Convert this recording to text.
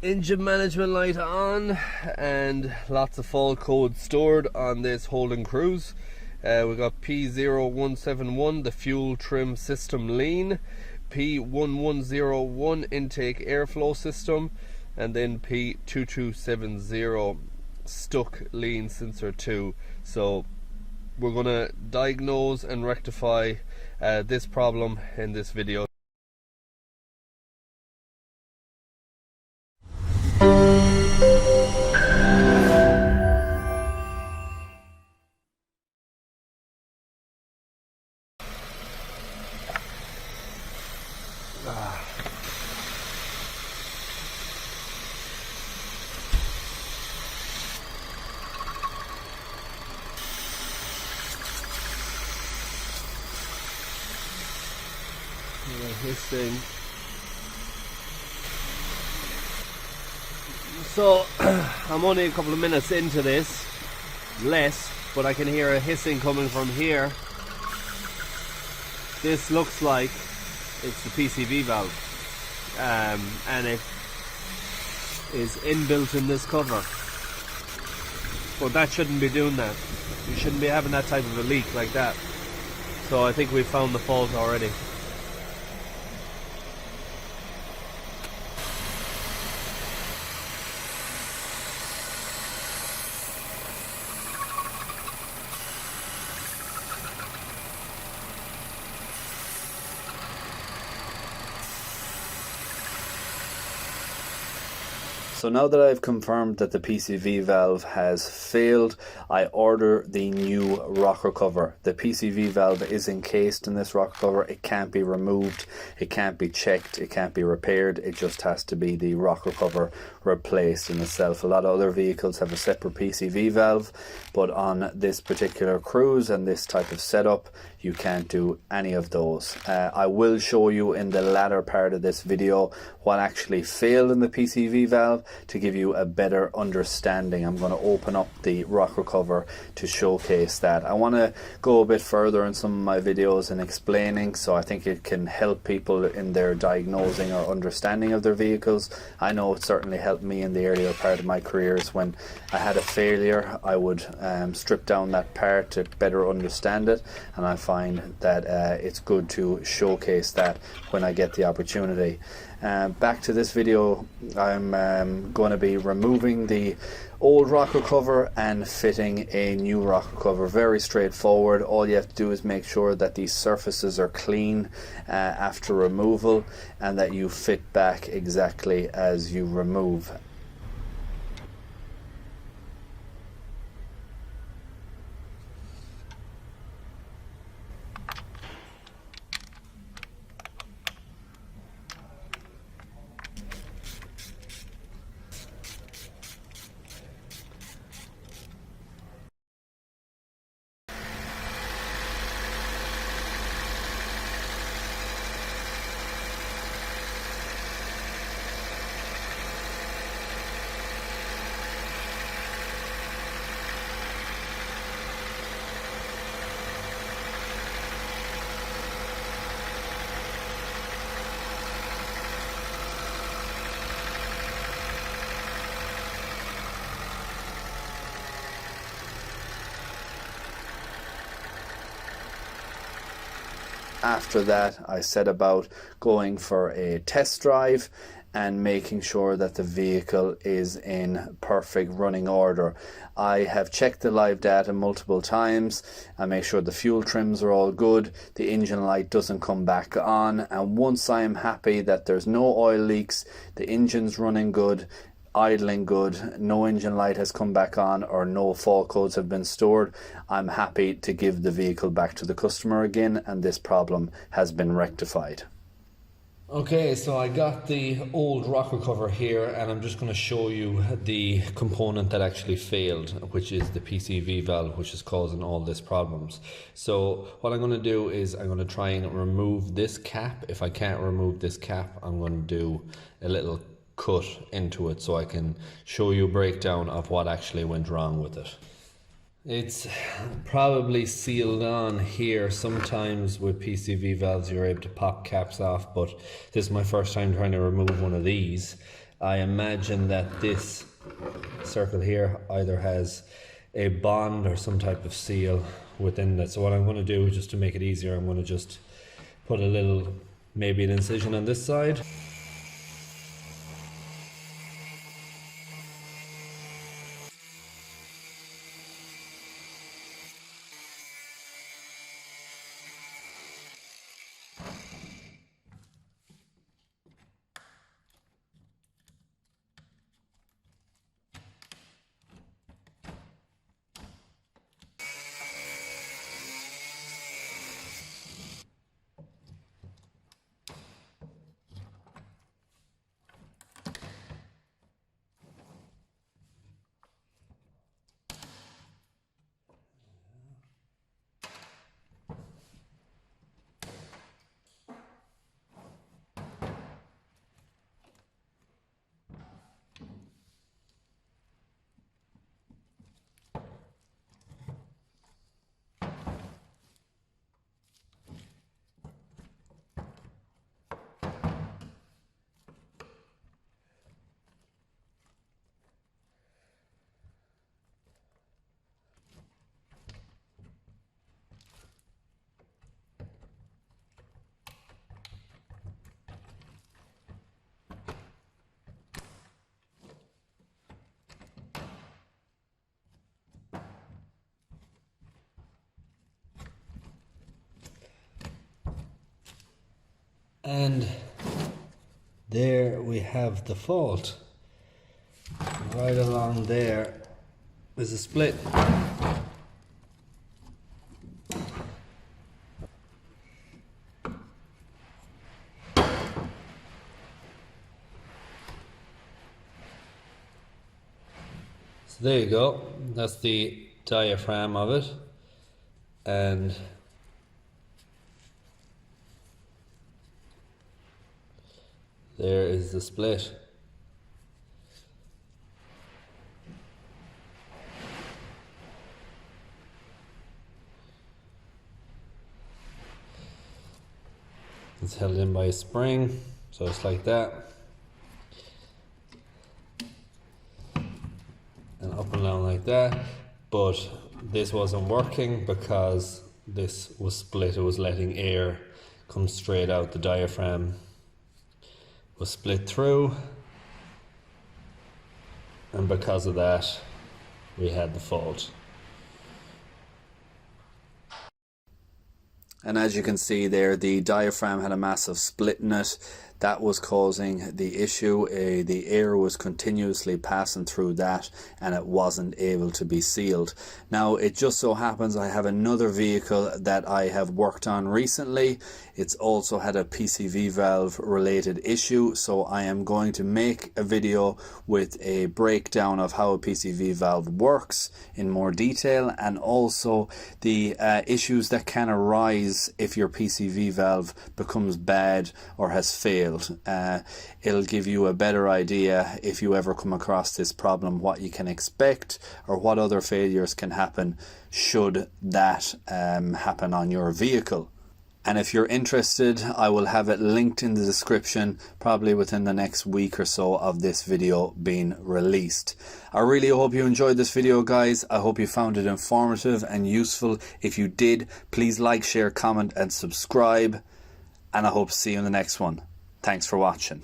Engine management light on and lots of fault code stored on this Holden Cruze. We got P0171, the fuel trim system lean, P1101 intake airflow system, and then P2270 stuck lean sensor 2. So we're going to diagnose and rectify this problem in this video. Hissing. So I'm only a couple of minutes into this, less, but I can hear a hissing coming from here. This looks like it's the PCV valve, and it is inbuilt in this cover, but that shouldn't be doing that. You shouldn't be having that type of a leak like that. So I think we've found the fault already. So now that I've confirmed that the PCV valve has failed, I order the new rocker cover. The PCV valve is encased in this rocker cover. It can't be removed, it can't be checked, it can't be repaired. It just has to be the rocker cover replaced in itself. A lot of other vehicles have a separate PCV valve, but on this particular Cruze and this type of setup, you can't do any of those. I will show you in the latter part of this video what actually failed in the PCV valve to give you a better understanding. I'm going to open up the rocker cover to showcase that. I want to go a bit further in some of my videos in explaining, so I think it can help people in their diagnosing or understanding of their vehicles. I know it certainly helped me in the earlier part of my careers. When I had a failure, I would strip down that part to better understand it, and I find that it's good to showcase that when I get the opportunity. Back to this video, I'm going to be removing the old rocker cover and fitting a new rocker cover. Very straightforward. All you have to do is make sure that these surfaces are clean after removal, and that you fit back exactly as you remove. After that, I set about going for a test drive and making sure that the vehicle is in perfect running order. I have checked the live data multiple times. I make sure the fuel trims are all good, the engine light doesn't come back on, and once I am happy that there's no oil leaks, the engine's running good, idling good, no engine light has come back on, or no fault codes have been stored, I'm happy to give the vehicle back to the customer again, and this problem has been rectified. Okay, so I got the old rocker cover here, and I'm just going to show you the component that actually failed, which is the PCV valve, which is causing all these problems. So what I'm going to do is I'm going to try and remove this cap. If I can't remove this cap, I'm going to do a little cut into it so I can show you a breakdown of what actually went wrong with it. It's probably sealed on here. Sometimes with PCV valves you're able to pop caps off, but this is my first time trying to remove one of these, I imagine that this circle here either has a bond or some type of seal within that. So what I'm going to do, just to make it easier, I'm going to just put a little, maybe an incision on this side. And there we have the fault. Right along there is a split. So there you go. That's the diaphragm of it. And there is the split. It's held in by a spring, so it's like that. And up and down like that. But this wasn't working because this was split. It was letting air come straight out. The diaphragm was split through, and because of that we had the fault. And as you can see there, the diaphragm had a massive split in it. That was causing the issue. The air was continuously passing through that and it wasn't able to be sealed. Now it just so happens I have another vehicle that I have worked on recently. It's also had a PCV valve related issue, so I am going to make a video with a breakdown of how a PCV valve works in more detail, and also the issues that can arise if your PCV valve becomes bad or has failed. It'll give you a better idea, if you ever come across this problem, what you can expect or what other failures can happen should that happen on your vehicle. And if you're interested, I will have it linked in the description probably within the next week or so of this video being released. I really hope you enjoyed this video, guys. I hope you found it informative and useful. If you did, please like, share, comment and subscribe, and I hope to see you in the next one. Thanks for watching.